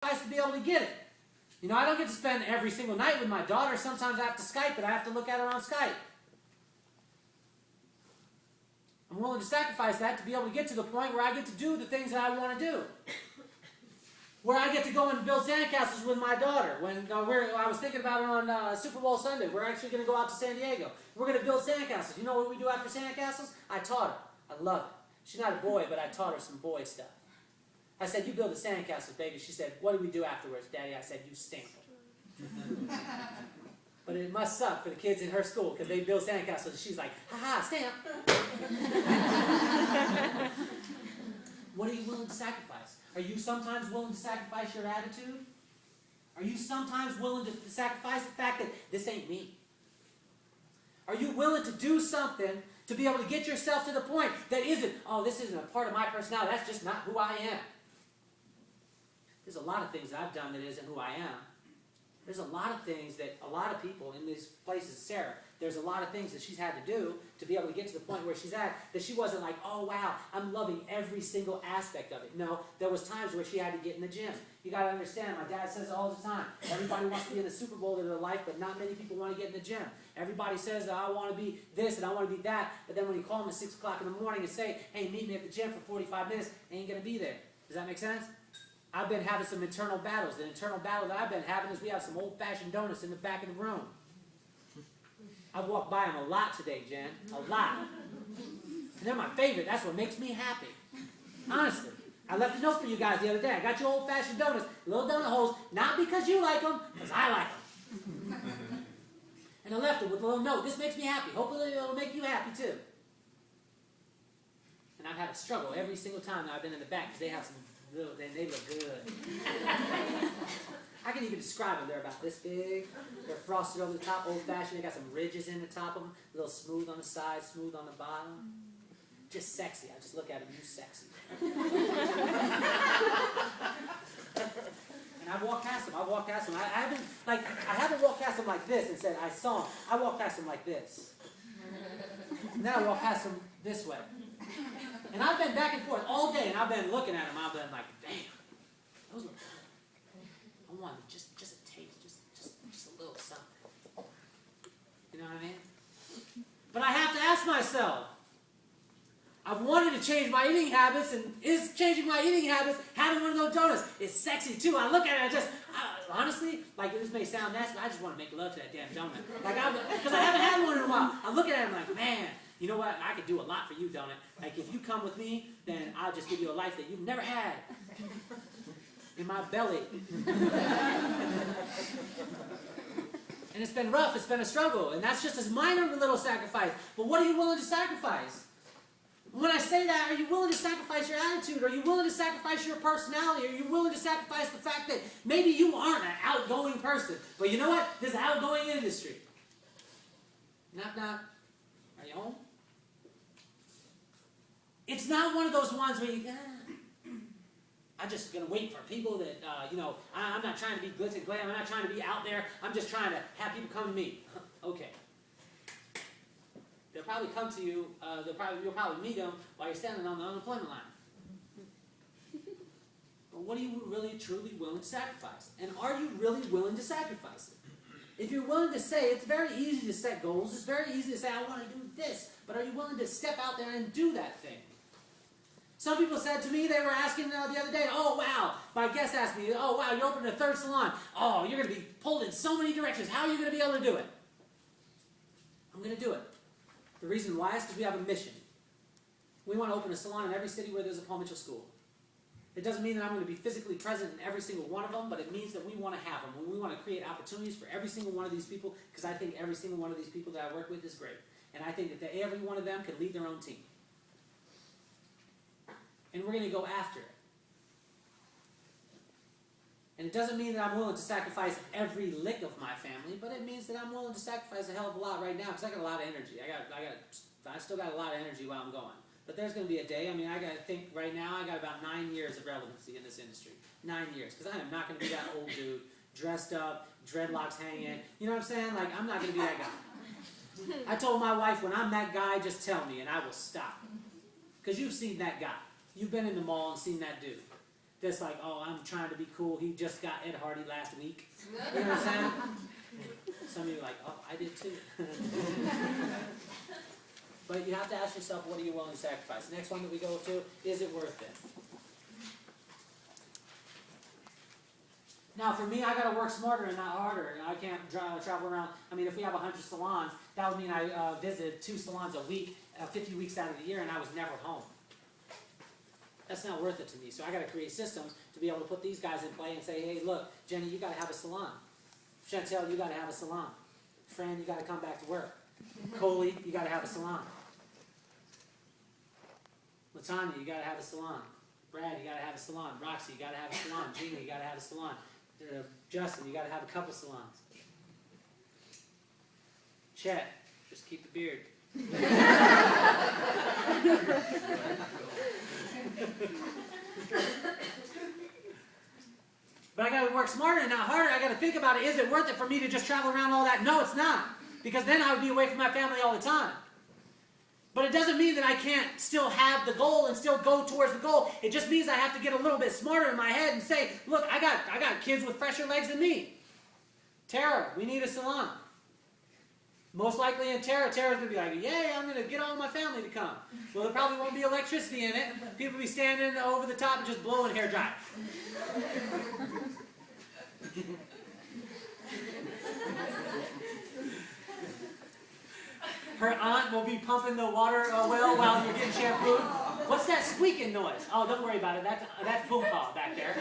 to be able to get it. You know, I don't get to spend every single night with my daughter. Sometimes I have to Skype, but I have to look at her on Skype. I'm willing to sacrifice that to be able to get to the point where I get to do the things that I want to do. Where I get to go and build sandcastles with my daughter. I was thinking about it on Super Bowl Sunday. We're actually going to go out to San Diego. We're going to build sandcastles. You know what we do after sandcastles? I taught her. I love it. She's not a boy, but I taught her some boy stuff. I said, you build a sandcastle, baby. She said, what do we do afterwards, Daddy? I said, you stamp it. But it must suck for the kids in her school because they build sandcastles. She's like, ha-ha, stamp. What are you willing to sacrifice? Are you sometimes willing to sacrifice your attitude? Are you sometimes willing to sacrifice the fact that this ain't me? Are you willing to do something to be able to get yourself to the point that isn't, oh, this isn't a part of my personality. That's just not who I am. There's a lot of things that I've done that isn't who I am. There's a lot of things that a lot of people in these places, Sarah, there's a lot of things that she's had to do to be able to get to the point where she's at, that she wasn't like, oh, wow, I'm loving every single aspect of it. No, there was times where she had to get in the gym. You got to understand, my dad says it all the time. Everybody wants to be in the Super Bowl of their life, but not many people want to get in the gym. Everybody says that I want to be this and I want to be that, but then when you call them at 6 o'clock in the morning and say, hey, meet me at the gym for 45 minutes, they ain't going to be there. Does that make sense? I've been having some internal battles. The internal battle that I've been having is we have some old-fashioned donuts in the back of the room. I've walked by them a lot today, Jen. A lot. And they're my favorite. That's what makes me happy. Honestly. I left a note for you guys the other day. I got you old-fashioned donuts, little donut holes, not because you like them, because I like them. And I left it with a little note. This makes me happy. Hopefully it'll make you happy too. And I've had a struggle every single time that I've been in the back because they have some little, they look good. I can even describe them. They're about this big. They're frosted over the top, old-fashioned. They got some ridges in the top of them, a little smooth on the side, smooth on the bottom. Just sexy. I just look at them, you sexy. And I walk past them. I haven't walked past them like this and said, I saw them. I walk past them like this. And then I walk past them this way. And I've been back and forth all day, and I've been looking at them. I've been like, damn, those look good. I want just a taste, just a little something. You know what I mean? But I have to ask myself, I've wanted to change my eating habits, and is changing my eating habits having one of those donuts? It's sexy too. I look at it, honestly, like this may sound nasty, but I just want to make love to that damn donut. Because I haven't had one in a while. I look at it and I'm like, man, you know what? I could do a lot for you, donut. Like if you come with me, then I'll just give you a life that you've never had. In my belly. And it's been rough. It's been a struggle. And that's just as minor of a little sacrifice. But what are you willing to sacrifice? When I say that, are you willing to sacrifice your attitude? Are you willing to sacrifice your personality? Are you willing to sacrifice the fact that maybe you aren't an outgoing person? But you know what? There's an outgoing industry. Knock, knock. Are you home? It's not one of those ones where you, I'm just going to wait for people that, I'm not trying to be glitz and glam. I'm not trying to be out there. I'm just trying to have people come to me. Okay. They'll probably come to you, you'll probably meet them while you're standing on the unemployment line. But what are you really, truly willing to sacrifice? And are you really willing to sacrifice it? If you're willing to say, it's very easy to set goals. It's very easy to say, I want to do this. But are you willing to step out there and do that thing? Some people said to me, they were asking the other day, oh, wow. My guest asked me, oh, wow, you're opening a third salon. Oh, you're going to be pulled in so many directions. How are you going to be able to do it? I'm going to do it. The reason why is because we have a mission. We want to open a salon in every city where there's a Paul Mitchell school. It doesn't mean that I'm going to be physically present in every single one of them, but it means that we want to have them. And we want to create opportunities for every single one of these people, because I think every single one of these people that I work with is great. And I think that every one of them could lead their own team. And we're going to go after it. And it doesn't mean that I'm willing to sacrifice every lick of my family, but it means that I'm willing to sacrifice a hell of a lot right now, because I got a lot of energy. I still got a lot of energy while I'm going. But there's going to be a day, I got to think right now, I got about 9 years of relevancy in this industry. 9 years. Because I am not going to be that old dude, dressed up, dreadlocks hanging. You know what I'm saying? Like, I'm not going to be that guy. I told my wife, when I'm that guy, just tell me, and I will stop. Because you've seen that guy. You've been in the mall and seen that dude. Just like, oh, I'm trying to be cool. He just got Ed Hardy last week. You know what I'm saying? Some of you are like, oh, I did too. But you have to ask yourself, what are you willing to sacrifice? The next one that we go to, is it worth it? Now, for me, I got to work smarter and not harder. I can't travel around. I mean, if we have 100 salons, that would mean I visited 2 salons a week, 50 weeks out of the year, and I was never home. That's not worth it to me. So I got to create systems to be able to put these guys in play and say, hey, look, Jenny, you got to have a salon. Chantel, you got to have a salon. Fran, you got to come back to work. Coley, you got to have a salon. Latanya, you got to have a salon. Brad, you got to have a salon. Roxy, you got to have a salon. Gina, you got to have a salon. Justin, you got to have a couple salons. Chet, just keep the beard. But I got to work smarter and not harder. I got to think about it. Is it worth it for me to just travel around all that? No, it's not. Because then I would be away from my family all the time. But it doesn't mean that I can't still have the goal and still go towards the goal. It just means I have to get a little bit smarter in my head and say, look, I got kids with fresher legs than me. Tara, we need a salon. Most likely in Tara's going to be like, yay, I'm going to get all my family to come. Well, there probably won't be electricity in it. People will be standing over the top and just blowing hair dry. Her aunt will be pumping the water well while you're getting shampooed. What's that squeaking noise? Oh, don't worry about it. That's boom paw back there.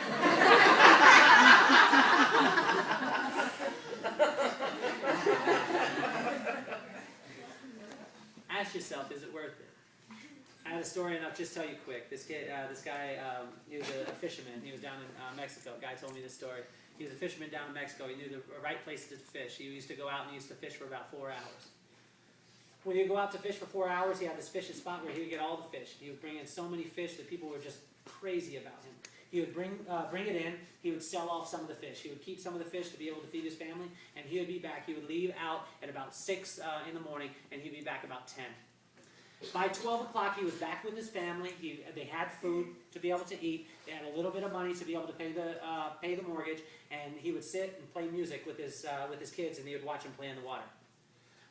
Ask yourself, is it worth it? I had a story, and I'll just tell you quick. This guy, he was a fisherman. He was down in Mexico. A guy told me this story. He was a fisherman down in Mexico. He knew the right place to fish. He used to go out and he used to fish for about 4 hours. When he would go out to fish for 4 hours, he had this fishing spot where he would get all the fish. He would bring in so many fish that people were just crazy about him. He would bring it in. He would sell off some of the fish. He would keep some of the fish to be able to feed his family, and he would be back. He would leave out at about 6 in the morning, and he'd be back about 10. By 12 o'clock, he was back with his family. They had food to be able to eat. They had a little bit of money to be able to pay the mortgage, and he would sit and play music with his kids, and he would watch them play in the water.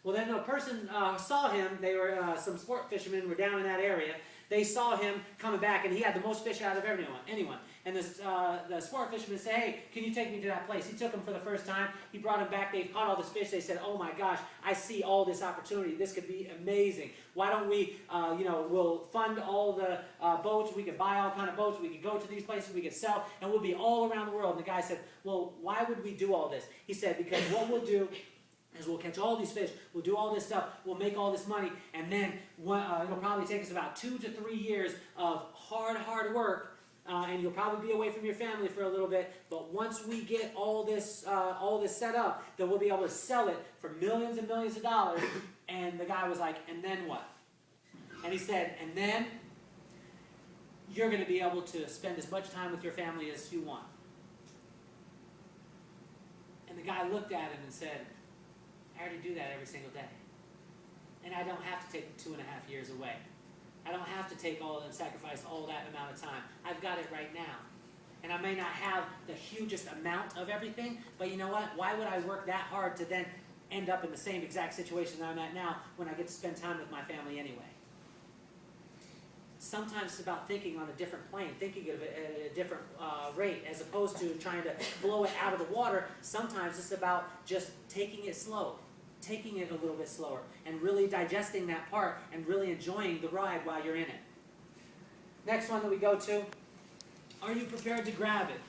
Well, then a person saw him. They were some sport fishermen were down in that area. They saw him coming back, and he had the most fish out of anyone. And the sport fisherman said, hey, can you take me to that place? He took him for the first time. He brought him back. They caught all this fish. They said, oh my gosh, I see all this opportunity. This could be amazing. Why don't we, we'll fund all the boats. We could buy all kind of boats. We could go to these places. We could sell, and we'll be all around the world. And the guy said, well, why would we do all this? He said, because what we'll do is we'll catch all these fish, we'll do all this stuff, we'll make all this money, and then it'll probably take us about 2 to 3 years of hard work, and you'll probably be away from your family for a little bit, but once we get all this set up, then we'll be able to sell it for millions and millions of dollars. And the guy was like, and then what? And he said, and then you're going to be able to spend as much time with your family as you want. And the guy looked at him and said, I already do that every single day. And I don't have to take the 2.5 years away. I don't have to take all and sacrifice all that amount of time. I've got it right now. And I may not have the hugest amount of everything, but you know what? Why would I work that hard to then end up in the same exact situation that I'm at now when I get to spend time with my family anyway? Sometimes it's about thinking on a different plane, thinking of it at a different rate, as opposed to trying to blow it out of the water. Sometimes it's about just taking it slow, taking it a little bit slower, and really digesting that part and really enjoying the ride while you're in it. Next one that we go to, are you prepared to grab it?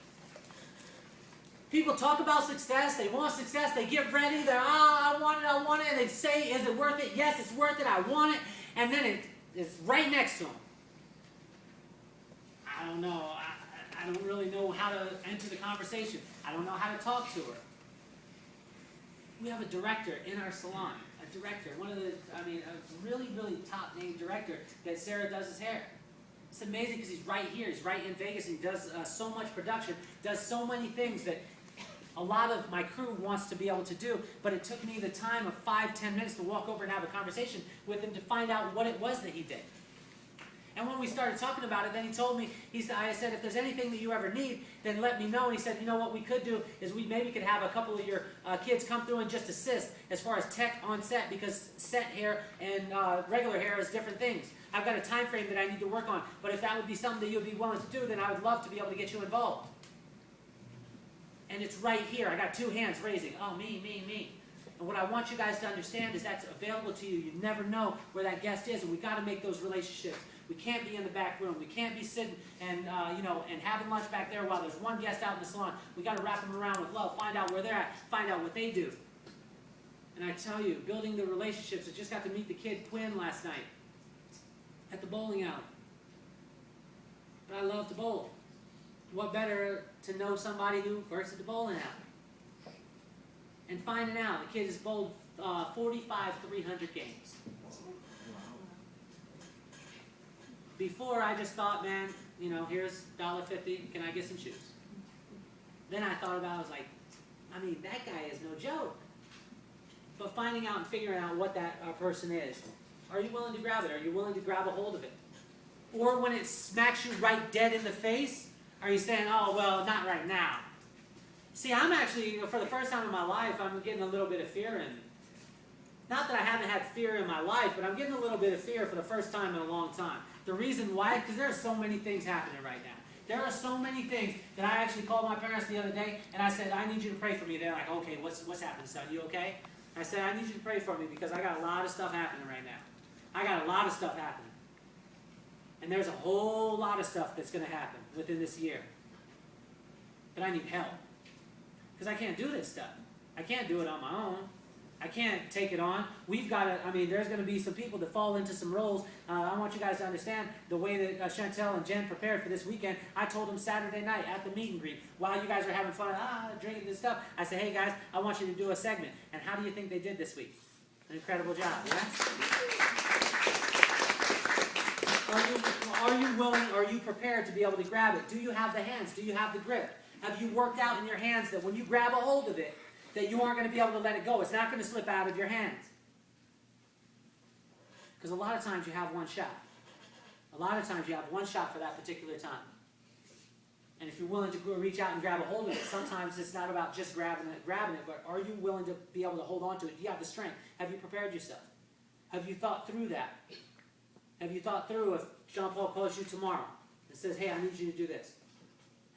People talk about success, they want success, they get ready, they're, I want it, and they say, is it worth it? Yes, it's worth it, I want it, and then it's right next to them. I don't know. I don't really know how to enter the conversation. I don't know how to talk to her. We have a director in our salon. A director. A really, really top name director that Sarah does his hair. It's amazing because he's right here. He's right in Vegas. And he does so much production, does so many things that a lot of my crew wants to be able to do. But it took me the time of 5-10 minutes to walk over and have a conversation with him to find out what it was that he did. And when we started talking about it, then he told me, I said, if there's anything that you ever need, then let me know. And he said, you know what we could do is we maybe could have a couple of your kids come through and just assist as far as tech on set, because set hair and regular hair is different things. I've got a time frame that I need to work on, but if that would be something that you'd be willing to do, then I would love to be able to get you involved. And it's right here. I got two hands raising. Oh, me, me, me. And what I want you guys to understand is that's available to you. You never know where that guest is, and we've got to make those relationships. We can't be in the back room. We can't be sitting and and having lunch back there while there's one guest out in the salon. We got to wrap them around with love, find out where they're at, find out what they do. And I tell you, building the relationships. I just got to meet the kid Quinn last night at the bowling alley. But I love to bowl. What better to know somebody who works at the bowling alley? And finding out the kid has bowled 45 300 games. Before, I just thought, man, here's $1.50, can I get some shoes? Then I thought about it, I was like, I mean, that guy is no joke. But finding out and figuring out what that person is, are you willing to grab it? Are you willing to grab a hold of it? Or when it smacks you right dead in the face, are you saying, oh, well, not right now? See, I'm actually, for the first time in my life, I'm getting a little bit of fear in me. Not that I haven't had fear in my life, but I'm getting a little bit of fear for the first time in a long time. The reason why, because there are so many things happening right now. There are so many things that I actually called my parents the other day, and I said, I need you to pray for me. They're like, okay, what's happening, son? You okay? I said, I need you to pray for me because I got a lot of stuff happening right now. I got a lot of stuff happening. And there's a whole lot of stuff that's going to happen within this year. But I need help. Because I can't do this stuff. I can't do it on my own. I can't take it on. We've got to, there's going to be some people that fall into some roles. I want you guys to understand the way that Chantel and Jen prepared for this weekend. I told them Saturday night at the meet and greet, while you guys are having fun, drinking this stuff, I said, hey guys, I want you to do a segment. And how do you think they did this week? An incredible job, yeah? Are you willing, are you prepared to be able to grab it? Do you have the hands? Do you have the grip? Have you worked out in your hands that when you grab a hold of it, that you aren't going to be able to let it go? It's not going to slip out of your hands. Because a lot of times you have one shot. A lot of times you have one shot for that particular time. And if you're willing to go reach out and grab a hold of it, sometimes it's not about just grabbing it, but are you willing to be able to hold on to it? Do you have the strength? Have you prepared yourself? Have you thought through that? Have you thought through if Jean Paul calls you tomorrow and says, hey, I need you to do this?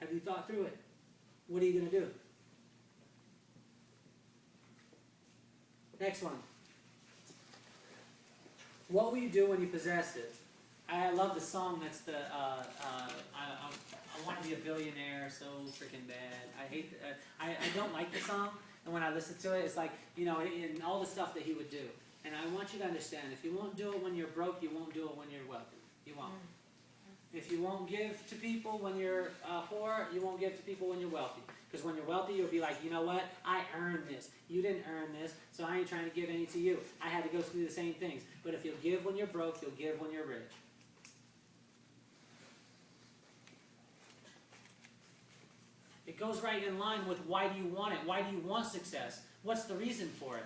Have you thought through it? What are you going to do? Next one. What will you do when you possess it? I love the song that's the, I want to be a billionaire so freaking bad. I don't like the song, and when I listen to it, it's like, and all the stuff that he would do. And I want you to understand, if you won't do it when you're broke, you won't do it when you're wealthy. You won't. If you won't give to people when you're poor, you won't give to people when you're wealthy. Because when you're wealthy, you'll be like, you know what? I earned this. You didn't earn this, so I ain't trying to give any to you. I had to go through the same things. But if you'll give when you're broke, you'll give when you're rich. It goes right in line with why do you want it? Why do you want success? What's the reason for it?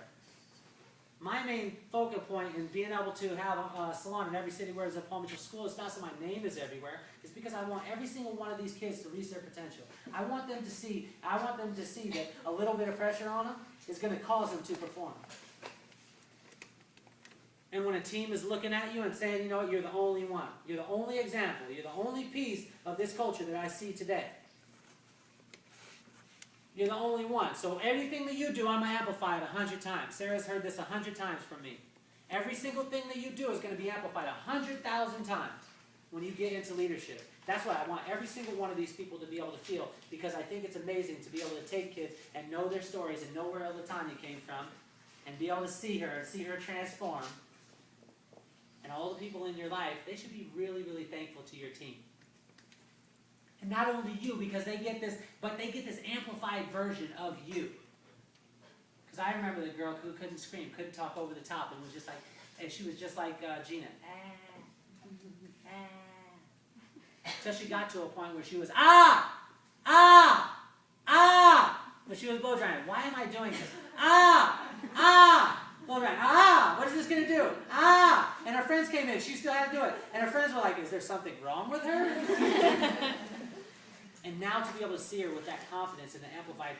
My main focal point in being able to have a salon in every city where there's a Paul Mitchell school is not so my name is everywhere. It's because I want every single one of these kids to reach their potential. I want them to see that a little bit of pressure on them is going to cause them to perform. And when a team is looking at you and saying, you know what, you're the only one. You're the only example. You're the only piece of this culture that I see today. You're the only one. So everything that you do, I'm going to amplify it 100 times. Sarah's heard this 100 times from me. Every single thing that you do is going to be amplified 100,000 times when you get into leadership. That's what I want every single one of these people to be able to feel, because I think it's amazing to be able to take kids and know their stories and know where Latanya came from and be able to see her transform. And all the people in your life, they should be really, really thankful to your team. And not only you, because they get this, but they get this amplified version of you. Because I remember the girl who couldn't scream, couldn't talk over the top, and was just like, and she was just like Gina. Until she got to a point where she was, but she was blow drying. Why am I doing this? Pull around. Ah! What is this going to do? Ah! And her friends came in. She still had to do it. And her friends were like, is there something wrong with her? And now to be able to see her with that confidence and the amplified